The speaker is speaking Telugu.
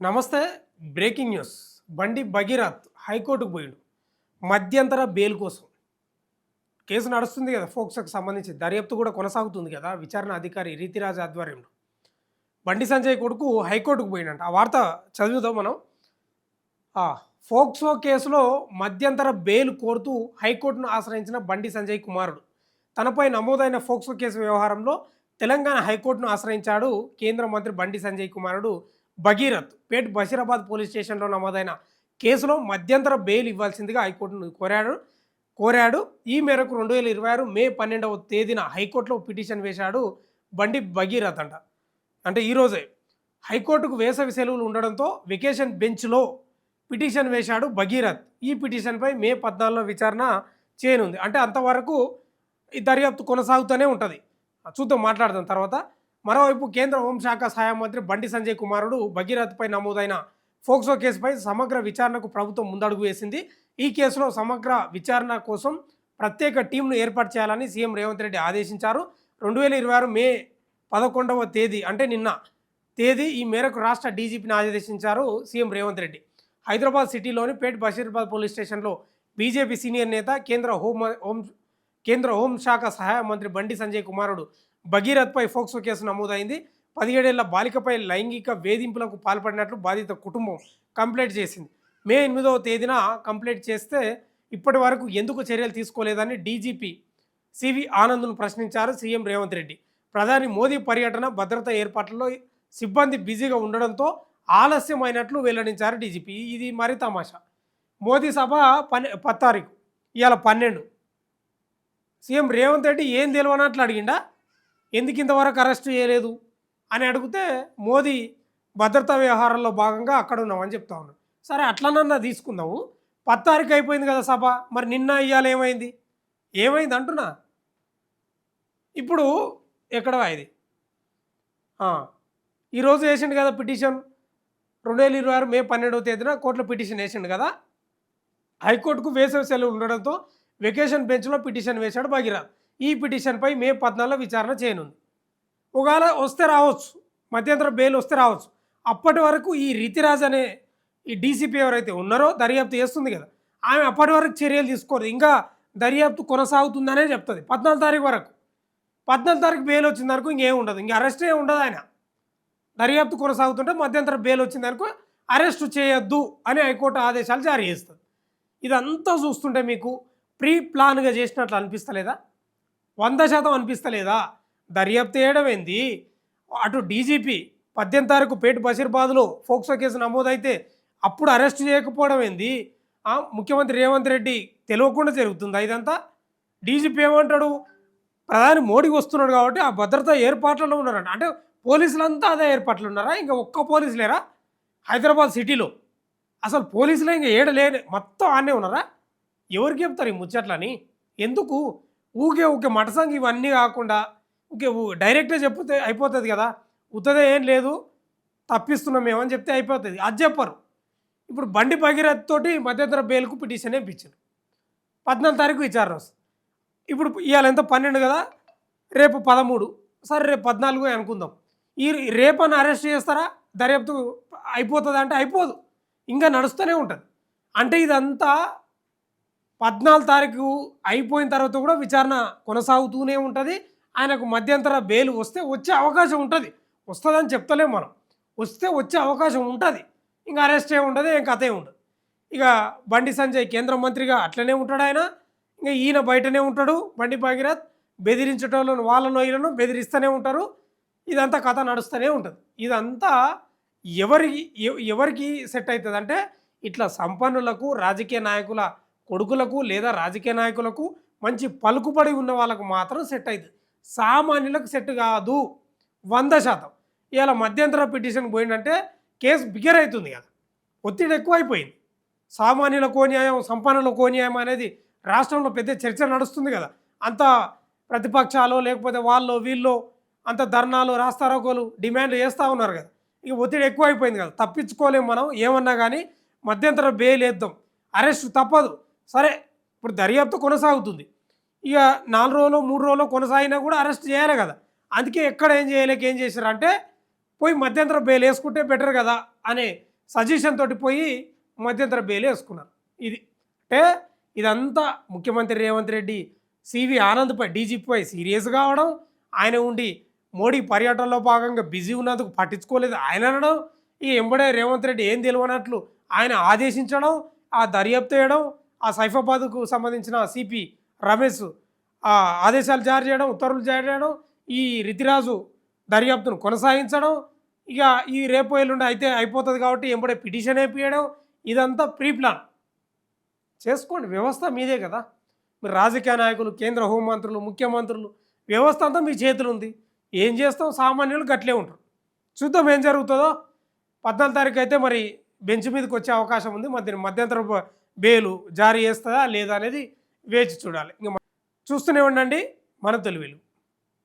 నమస్తే. Breaking news. బండి భగీరథ్ హైకోర్టుకు పోయిండు మధ్యంతర బెయిల్ కోసం. కేసు నడుస్తుంది కదా, ఫోక్సోకి సంబంధించి దర్యాప్తు కూడా కొనసాగుతుంది కదా. విచారణ అధికారి రీతిరాజ్ ఆధ్వర్యంలో బండి సంజయ్ కొడుకు హైకోర్టుకు పోయిండంట. ఆ వార్త చదువుదాం మనం. ఫోక్సో కేసులో మధ్యంతర బెయిల్ కోరుతూ హైకోర్టును ఆశ్రయించిన బండి సంజయ్ కుమారుడు తనపై నమోదైన ఫోక్సో కేసు వ్యవహారంలో తెలంగాణ హైకోర్టును ఆశ్రయించాడు. కేంద్ర మంత్రి బండి సంజయ్ కుమారుడు భగీరథ్ పేట్ బషీరాబాద్ పోలీస్ స్టేషన్లో నమోదైన కేసులో మధ్యంతర బెయిల్ ఇవ్వాల్సిందిగా హైకోర్టును కోరాడు. ఈ మేరకు 2026 మే 12వ తేదీన హైకోర్టులో పిటిషన్ వేశాడు బండి భగీరథ్ అంటే ఈరోజే హైకోర్టుకు వేసవి సెలవులు ఉండడంతో వెకేషన్ బెంచ్లో పిటిషన్ వేశాడు భగీరథ్. ఈ పిటిషన్పై మే 14 విచారణ చేయనుంది. అంటే అంతవరకు ఈ దర్యాప్తు కొనసాగుతూనే ఉంటుంది. చూద్దాం, మాట్లాడదాం తర్వాత. మరోవైపు కేంద్ర హోంశాఖ సహాయ మంత్రి బండి సంజయ్ కుమారుడు భగీరథ్పై నమోదైన ఫోక్సో కేసుపై సమగ్ర విచారణకు ప్రభుత్వం ముందడుగు వేసింది. ఈ కేసులో సమగ్ర విచారణ కోసం ప్రత్యేక టీంను ఏర్పాటు చేయాలని సీఎం రేవంత్ రెడ్డి ఆదేశించారు. 2026 మే 11వ తేదీ అంటే నిన్న తేదీ ఈ మేరకు రాష్ట్ర డీజీపీని ఆదేశించారు సీఎం రేవంత్ రెడ్డి. హైదరాబాద్ సిటీలోని పేట్ బషీరాబాద్ పోలీస్ స్టేషన్లో బీజేపీ సీనియర్ నేత కేంద్ర హోంశాఖ సహాయ మంత్రి బండి సంజయ్ కుమారుడు భగీరథ్పై ఫోక్సో కేసు నమోదైంది. 17 ఏళ్ల బాలికపై లైంగిక వేధింపులకు పాల్పడినట్లు బాధిత కుటుంబం కంప్లైంట్ చేసింది. మే 8వ తేదీన కంప్లైంట్ చేస్తే ఇప్పటి వరకు ఎందుకు చర్యలు తీసుకోలేదని డీజీపీ సివి ఆనంద్ను ప్రశ్నించారు సీఎం రేవంత్ రెడ్డి. ప్రధాని మోదీ పర్యటన, భద్రతా ఏర్పాట్లలో సిబ్బంది బిజీగా ఉండడంతో ఆలస్యమైనట్లు వెల్లడించారు డీజీపీ. ఇది మరి తమాషా. మోదీ సభ 10 తారీఖు, ఇవాళ 12. సీఎం రేవంత్ రెడ్డి ఏం తెలియనట్లు అడిగిండా, ఎందుకు ఇంతవరకు అరెస్ట్ చేయలేదు అని అడిగితే మోదీ భద్రతా వ్యవహారాల్లో భాగంగా అక్కడ ఉన్నామని చెప్తా ఉన్నాడు. సరే, అట్లనన్నా తీసుకుందాము. 10 తారీఖు అయిపోయింది కదా సభ, మరి నిన్న ఇవాళ ఏమైంది అంటున్నా. ఇప్పుడు ఎక్కడ ఇది ఈరోజు వేసిండు కదా పిటిషన్. 2026 మే 12వ తేదీన కోర్టులో పిటిషన్ వేసిండు కదా. హైకోర్టుకు వేసవి సెలవులు ఉండడంతో వెకేషన్ బెంచ్లో పిటిషన్ వేశాడు భగీరథ్. ఈ పిటిషన్పై మే 14 విచారణ చేయనుంది. ఒకవేళ వస్తే రావచ్చు, మధ్యంతర బెయిల్ వస్తే రావచ్చు. అప్పటి వరకు ఈ రీతిరాజ్ అనే ఈ డీసీపీ ఎవరైతే ఉన్నారో దర్యాప్తు చేస్తుంది కదా, ఆమె అప్పటి వరకు చర్యలు తీసుకోరు. ఇంకా దర్యాప్తు కొనసాగుతుందనే చెప్తుంది 14 తారీఖు వరకు. 14 తారీఖు బెయిల్ వచ్చిందనుకో ఇంకేం ఉండదు, ఇంక అరెస్టే ఉండదు. ఆయన దర్యాప్తు కొనసాగుతుంటే మధ్యంతర బెయిల్ వచ్చిందనుకో అరెస్టు చేయొద్దు అని హైకోర్టు ఆదేశాలు జారీ చేస్తుంది. ఇదంతా చూస్తుంటే మీకు ప్రీ ప్లాన్గా చేసినట్లు అనిపిస్తలేదా? 100% అనిపిస్తలేదా? దర్యాప్తు చేయడం ఏంది? అటు డీజీపీ 18 తారీఖు పేట్ బషీరాబాద్లో ఫోక్సో కేసు నమోదైతే అప్పుడు అరెస్ట్ చేయకపోవడం ఏంది? ముఖ్యమంత్రి రేవంత్ రెడ్డి తెలియకుండా జరుగుతుందా ఇదంతా? డీజీపీ ఏమంటాడు, ప్రధాని మోడీ వస్తున్నాడు కాబట్టి ఆ భద్రతా ఏర్పాట్లలో ఉన్నారంట. అంటే పోలీసులంతా అదే ఏర్పాట్లు ఉన్నారా? ఇంకా ఒక్క పోలీసు లేరా హైదరాబాద్ సిటీలో? అసలు పోలీసులే ఇంకా ఏడలేని మొత్తం ఆనే ఉన్నారా? ఎవరికి చెప్తారు ఈ ముచ్చట్లని? ఎందుకు ఊకే మటసంగి ఇవన్నీ కాకుండా డైరెక్ట్గా చెప్తే అయిపోతుంది కదా. ఉత్తదే ఏం లేదు, తప్పిస్తున్నాం మేమని చెప్తే అయిపోతుంది. అది చెప్పరు. ఇప్పుడు బండి భగీరథ్ తోటి మధ్యంతర బెయిల్కు పిటిషన్ ఇప్పించారు. 14 తారీఖు విచారణ వస్తుంది. ఇప్పుడు ఇవాళ ఎంత 12 కదా, రేపు 13. సరే, రేపు 14 అనుకుందాం. రేపని అరెస్ట్ చేస్తారా? దర్యాప్తు అయిపోతుంది అంటే అయిపోదు, ఇంకా నడుస్తూనే ఉంటుంది. అంటే ఇదంతా 14 తారీఖు అయిపోయిన తర్వాత కూడా విచారణ కొనసాగుతూనే ఉంటుంది. ఆయనకు మధ్యంతర బెయిల్ వస్తే వచ్చే అవకాశం ఉంటుంది. వస్తుందని చెప్తలేము మనం, వచ్చే అవకాశం ఉంటుంది. ఇంకా అరెస్ట్ ఏ ఉండదు, ఏం కథ ఉండదు. ఇక బండి సంజయ్ కేంద్ర మంత్రిగా అట్లనే ఉంటాడు ఆయన. ఇంకా ఈయన బయటనే ఉంటాడు. బండి భగీరథ్ బెదిరించటోళ్ళను వాళ్ళను వీళ్ళను బెదిరిస్తూనే ఉంటారు. ఇదంతా కథ నడుస్తూనే ఉంటుంది. ఇదంతా ఎవరికి సెట్ అవుతుంది అంటే ఇట్లా సంపన్నులకు, రాజకీయ నాయకుల కొడుకులకు లేదా రాజకీయ నాయకులకు మంచి పలుకుబడి ఉన్న వాళ్ళకు మాత్రం సెట్ అవుతుంది. సామాన్యులకు సెట్ కాదు 100%. ఇవాళ మధ్యంతర పిటిషన్ పోయిందంటే కేసు బిగ్గర్ అవుతుంది కదా, ఒత్తిడి ఎక్కువైపోయింది. సామాన్యులకు న్యాయం, సంపన్నులకు న్యాయం అనేది రాష్ట్రంలో పెద్ద చర్చ నడుస్తుంది కదా. అంత ప్రతిపక్షాలు లేకపోతే వాళ్ళు వీళ్ళు అంత ధర్నాలు, రాస్తారోకోలు, డిమాండ్లు చేస్తూ ఉన్నారు కదా. ఇక ఒత్తిడి ఎక్కువైపోయింది కదా, తప్పించుకోలేము మనం ఏమన్నా కానీ. మధ్యంతర బెయిల్ వేద్దాం, అరెస్ట్ తప్పదు. సరే, ఇప్పుడు దర్యాప్తు కొనసాగుతుంది. ఇక 4 రోజులు 3 రోజులు కొనసాగినా కూడా అరెస్ట్ చేయాలి కదా. అందుకే ఎక్కడ ఏం చేశారంటే పోయి మధ్యంతర బెయిల్ వేసుకుంటే బెటర్ కదా అనే సజెషన్ తోటి పోయి మధ్యంతర బెయిల్ వేసుకున్నారు. ఇది అంటే ఇదంతా ముఖ్యమంత్రి రేవంత్ రెడ్డి సివి ఆనంద్పై డీజీపీపై సీరియస్ కావడం, ఆయన ఉండి మోడీ పర్యటనలో భాగంగా బిజీ ఉన్నందుకు పట్టించుకోలేదు ఆయన అనడం, ఈ ఎంబడే రేవంత్ రెడ్డి ఏం తెలియనట్లు ఆయన ఆదేశించడం, ఆ దర్యాప్తు చేయడం, ఆ సైఫాబాద్కు సంబంధించిన సిపి రమేష్ ఆదేశాలు జారీ చేయడం, ఉత్తర్వులు జారీ చేయడం, ఈ రితిరాజు దర్యాప్తును కొనసాగించడం, ఇక ఈ రేపు ఎల్లుండి అయితే అయిపోతుంది కాబట్టి ఎంబడే పిటిషన్ వేపియడం, ఇదంతా ప్రీ ప్లాన్ చేసుకోండి. వ్యవస్థ మీదే కదా, మీరు రాజకీయ నాయకులు, కేంద్ర హోంమంత్రులు, ముఖ్యమంత్రులు, వ్యవస్థ అంతా మీ చేతులు ఉంది. ఏం చేస్తాం, సామాన్యులు గట్లే ఉంటారు. చూద్దాం ఏం జరుగుతుందో. 14 తారీఖు అయితే మరి బెంచ్ మీదకి వచ్చే అవకాశం ఉంది. మధ్యంతర బెయిలు జారీ చేస్తుందా లేదా అనేది వేచి చూడాలి. ఇంకా చూస్తూనే ఉండండి మన తెలుగులు.